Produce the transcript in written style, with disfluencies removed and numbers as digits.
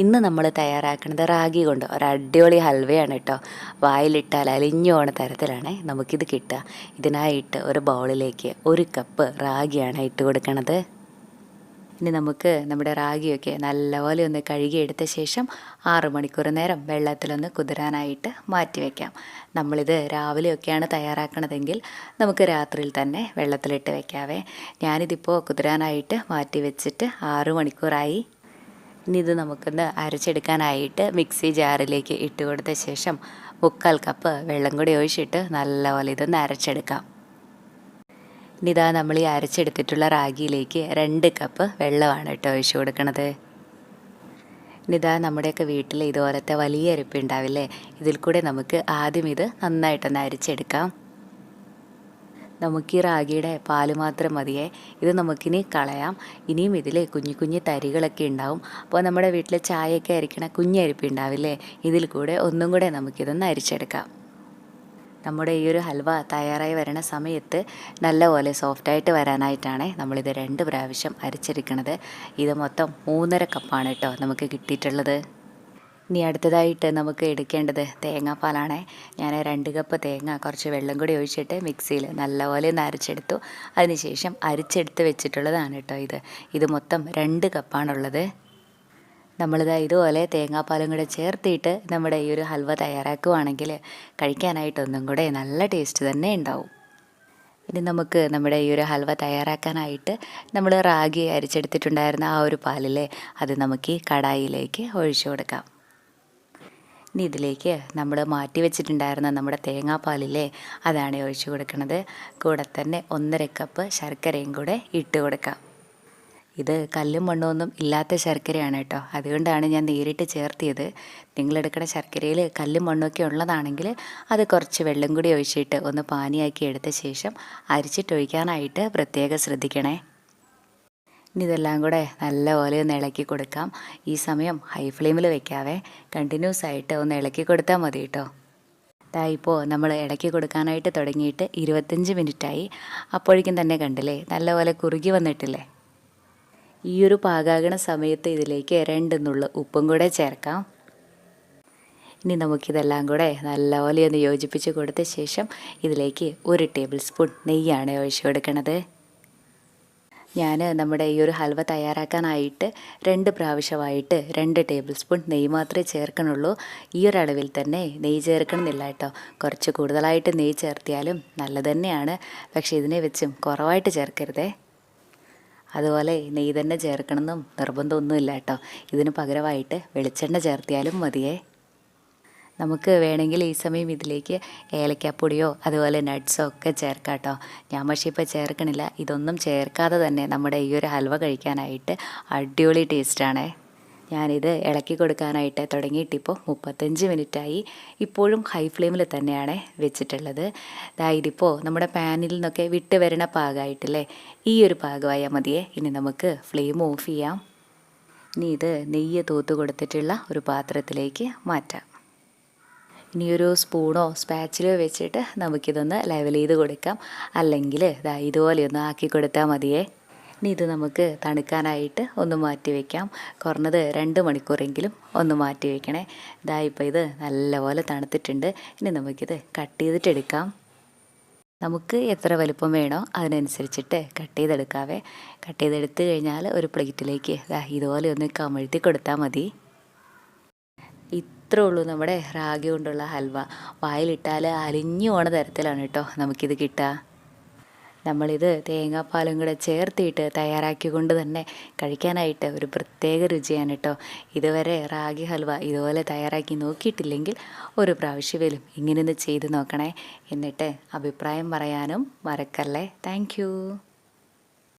ഇന്ന് നമ്മൾ തയ്യാറാക്കുന്നത് റാഗി കൊണ്ട് ഒരു അടിപൊളി ഹൽവയാണ് കേട്ടോ. വായിലിട്ടാൽ അലിഞ്ഞു പോണ തരത്തിലാണ് നമുക്കിത് കിട്ടുക. ഇതിനായിട്ട് ഒരു ബൗളിലേക്ക് 1 കപ്പ് റാഗിയാണ് ഇട്ട് കൊടുക്കണത്. ഇനി നമുക്ക് നമ്മുടെ റാഗിയൊക്കെ നല്ലപോലെ ഒന്ന് കഴുകിയെടുത്ത ശേഷം 6 മണിക്കൂർ നേരം വെള്ളത്തിലൊന്ന് കുതിരാനായിട്ട് മാറ്റി വയ്ക്കാം. നമ്മളിത് രാവിലെയൊക്കെയാണ് തയ്യാറാക്കണതെങ്കിൽ നമുക്ക് രാത്രിയിൽ തന്നെ വെള്ളത്തിലിട്ട് വയ്ക്കാവേ. ഞാനിതിപ്പോൾ കുതിരാനായിട്ട് മാറ്റി വെച്ചിട്ട് 6 മണിക്കൂറായി. ഇനി ഇത് നമുക്കൊന്ന് അരച്ചെടുക്കാനായിട്ട് മിക്സി ജാറിലേക്ക് ഇട്ട് കൊടുത്ത ശേഷം 3/4 കപ്പ് വെള്ളം കൂടി ഒഴിച്ചിട്ട് നല്ലപോലെ ഇതൊന്ന് അരച്ചെടുക്കാം. ഇനി ഇതാ നമ്മൾ ഈ അരച്ചെടുത്തിട്ടുള്ള റാഗിയിലേക്ക് 2 കപ്പ് വെള്ളമാണ് കേട്ടോ ഒഴിച്ചു കൊടുക്കണത്. ഇനിതാ നമ്മുടെയൊക്കെ വീട്ടിൽ ഇതുപോലത്തെ വലിയ അരിപ്പ ഉണ്ടാവില്ലേ, ഇതിൽ കൂടെ നമുക്ക് ആദ്യം ഇത് നന്നായിട്ടൊന്ന് അരിച്ചെടുക്കാം. നമുക്ക് ഈ റാഗിയുടെ പാല് മാത്രം മതിയേ. ഇത് നമുക്കിനി കളയാം. ഇനിയും ഇതിൽ കുഞ്ഞു കുഞ്ഞു തരികളൊക്കെ ഉണ്ടാവും. അപ്പോൾ നമ്മുടെ വീട്ടിൽ ചായയൊക്കെ അരിക്കണ കുഞ്ഞരിപ്പ ഉണ്ടാവില്ലേ, ഇതിൽ കൂടെ ഒന്നും കൂടെ നമുക്കിതൊന്ന് അരിച്ചെടുക്കാം. നമ്മുടെ ഈ ഒരു ഹൽവ തയ്യാറായി വരണ സമയത്ത് നല്ലപോലെ സോഫ്റ്റായിട്ട് വരാനായിട്ടാണ് നമ്മളിത് 2 പ്രാവശ്യം അരിച്ചെടുക്കണത്. ഇത് മൊത്തം 3.5 കപ്പാണ് കേട്ടോ നമുക്ക് കിട്ടിയിട്ടുള്ളത്. ഇനി അടുത്തതായിട്ട് നമുക്ക് എടുക്കേണ്ടത് തേങ്ങാപ്പാലാണ്. ഞാൻ 2 കപ്പ് തേങ്ങ കുറച്ച് വെള്ളം കൂടി ഒഴിച്ചിട്ട് മിക്സിയിൽ നല്ലപോലെ ഒന്ന് അരച്ചെടുത്തു. അതിനുശേഷം അരിച്ചെടുത്ത് വെച്ചിട്ടുള്ളതാണ് കേട്ടോ ഇത് മൊത്തം 2 കപ്പാണുള്ളത്. നമ്മളിത് ഇതുപോലെ തേങ്ങാപ്പാലും കൂടെ ചേർത്തിട്ട് നമ്മുടെ ഈ ഒരു ഹൽവ തയ്യാറാക്കുകയാണെങ്കിൽ കഴിക്കാനായിട്ട് ഒന്നും കൂടെ നല്ല ടേസ്റ്റ് തന്നെ ഉണ്ടാവും. ഇനി നമുക്ക് നമ്മുടെ ഈ ഒരു ഹൽവ തയ്യാറാക്കാനായിട്ട് നമ്മൾ റാഗി അരിച്ചെടുത്തിട്ടുണ്ടായിരുന്ന ആ ഒരു പാലില്ലേ, അത് നമുക്ക് ഈ കടായിലേക്ക് ഒഴിച്ചു കൊടുക്കാം. ഇനി ഇതിലേക്ക് നമ്മൾ മാറ്റി വെച്ചിട്ടുണ്ടായിരുന്ന നമ്മുടെ തേങ്ങാപ്പാലില്ലേ, അതാണ് ഒഴിച്ചു കൊടുക്കുന്നത്. കൂടെ തന്നെ 1.5 കപ്പ് ശർക്കരയും കൂടെ ഇട്ട് കൊടുക്കാം. ഇത് കല്ലും മണ്ണൊന്നും ഇല്ലാത്ത ശർക്കരയാണ് കേട്ടോ, അതുകൊണ്ടാണ് ഞാൻ നേരിട്ട് ചേർത്തിയത്. നിങ്ങളെടുക്കുന്ന ശർക്കരയിൽ കല്ലും മണ്ണൊക്കെ ഉള്ളതാണെങ്കിൽ അത് കുറച്ച് വെള്ളം കൂടി ഒഴിച്ചിട്ട് ഒന്ന് പാനിയാക്കി എടുത്ത ശേഷം അരിച്ചിട്ടൊഴിക്കാനായിട്ട് പ്രത്യേകം ശ്രദ്ധിക്കണേ. ഇനി ഇതെല്ലാം കൂടെ നല്ലപോലെ ഒന്ന് ഇളക്കി കൊടുക്കാം. ഈ സമയം ഹൈ ഫ്ലെയിമിൽ വെക്കാവേ, കണ്ടിന്യൂസ് ആയിട്ട് ഒന്ന് ഇളക്കി കൊടുത്താൽ മതി കേട്ടോ. ഇപ്പോൾ നമ്മൾ ഇളക്കി കൊടുക്കാനായിട്ട് തുടങ്ങിയിട്ട് 25 മിനിറ്റായി. അപ്പോഴേക്കും തന്നെ കണ്ടില്ലേ നല്ലപോലെ കുറുകി വന്നിട്ടില്ലേ. ഈ ഒരു പാകാകണ സമയത്ത് ഇതിലേക്ക് 2 നുള്ള് ഉപ്പും കൂടെ ചേർക്കാം. ഇനി നമുക്കിതെല്ലാം കൂടെ നല്ലപോലെ ഒന്ന് യോജിപ്പിച്ച് കൊടുത്ത ശേഷം ഇതിലേക്ക് 1 ടേബിൾ സ്പൂൺ നെയ്യാണ് ഒഴിച്ചു കൊടുക്കണത്. ഞാൻ നമ്മുടെ ഈ ഒരു ഹൽവ തയ്യാറാക്കാനായിട്ട് 2 പ്രാവശ്യമായിട്ട് 2 ടേബിൾ സ്പൂൺ നെയ്യ് മാത്രമേ ചേർക്കണുള്ളൂ. ഈ ഒരു അളവിൽ തന്നെ നെയ്യ് ചേർക്കണമെന്നില്ല കേട്ടോ. കുറച്ച് കൂടുതലായിട്ട് നെയ്യ് ചേർത്തിയാലും നല്ലത് തന്നെയാണ്, പക്ഷേ ഇതിനെ വെച്ചും കുറവായിട്ട് ചേർക്കരുതേ. അതുപോലെ നെയ്യ് തന്നെ ചേർക്കണമെന്നും നിർബന്ധമൊന്നുമില്ല കേട്ടോ. ഇതിന് പകരമായിട്ട് വെളിച്ചെണ്ണ ചേർത്തിയാലും മതിയേ. നമുക്ക് വേണമെങ്കിൽ ഈ സമയം ഇതിലേക്ക് ഏലക്കാപ്പൊടിയോ അതുപോലെ നട്ട്സോ ഒക്കെ ചേർക്കാം കേട്ടോ. ഞാൻ പക്ഷേ ഇപ്പോൾ ചേർക്കണില്ല. ഇതൊന്നും ചേർക്കാതെ തന്നെ നമ്മുടെ ഈ ഒരു ഹൽവ കഴിക്കാനായിട്ട് അടിപൊളി ടേസ്റ്റാണ്. ഞാനിത് ഇളക്കി കൊടുക്കാനായിട്ട് തുടങ്ങിയിട്ടിപ്പോൾ 35 മിനിറ്റായി. ഇപ്പോഴും ഹൈ ഫ്ലെയിമിൽ തന്നെയാണ് വെച്ചിട്ടുള്ളത്. ഇതിപ്പോൾ നമ്മുടെ പാനിൽ നിന്നൊക്കെ വിട്ട് വരണ പാകമായിട്ടില്ലേ, ഈ ഒരു പാകമായാൽ മതിയേ. ഇനി നമുക്ക് ഫ്ലെയിം ഓഫ് ചെയ്യാം. ഇനി ഇത് നെയ്യ് തൂത്ത് കൊടുത്തിട്ടുള്ള ഒരു പാത്രത്തിലേക്ക് മാറ്റാം. ഇനിയൊരു സ്പൂണോ സ്പാച്ചിലോ വെച്ചിട്ട് നമുക്കിതൊന്ന് ലെവൽ ചെയ്ത് കൊടുക്കാം. അല്ലെങ്കിൽ ഇതുപോലെ ഒന്ന് ആക്കി കൊടുത്താൽ മതിയേ. ഇനി ഇത് നമുക്ക് തണുക്കാനായിട്ട് ഒന്ന് മാറ്റി വയ്ക്കാം. കുറഞ്ഞത് 2 മണിക്കൂറെങ്കിലും ഒന്ന് മാറ്റി വയ്ക്കണേ. ഇപ്പോൾ ഇത് നല്ലപോലെ തണുത്തിട്ടുണ്ട്. ഇനി നമുക്കിത് കട്ട് ചെയ്തിട്ടെടുക്കാം. നമുക്ക് എത്ര വലുപ്പം വേണോ അതിനനുസരിച്ചിട്ട് കട്ട് ചെയ്തെടുക്കാവേ. കട്ട് ചെയ്തെടുത്ത് കഴിഞ്ഞാൽ ഒരു പ്ലേറ്റിലേക്ക് ഇതുപോലെ ഒന്ന് കമഴ്ത്തി കൊടുത്താൽ മതി. ഇത്രേ ഉള്ളൂ നമ്മുടെ റാഗി കൊണ്ടുള്ള ഹൽവ. വായിലിട്ടാൽ അലിഞ്ഞു പോണ തരത്തിലാണ് കേട്ടോ നമുക്കിത് കിട്ടുക. നമ്മളിത് തേങ്ങാപ്പാലും കൂടെ ചേർത്തിട്ട് തയ്യാറാക്കിക്കൊണ്ട് തന്നെ കഴിക്കാനായിട്ട് ഒരു പ്രത്യേക രുചിയാണ് കേട്ടോ. ഇതുവരെ റാഗി ഹൽവ ഇതുപോലെ തയ്യാറാക്കി നോക്കിയിട്ടില്ലെങ്കിൽ ഒരു പ്രാവശ്യമെങ്കിലും ഇങ്ങനെയൊന്ന് ചെയ്ത് നോക്കണേ. എന്നിട്ട് അഭിപ്രായം പറയാനും മറക്കല്ലേ. താങ്ക്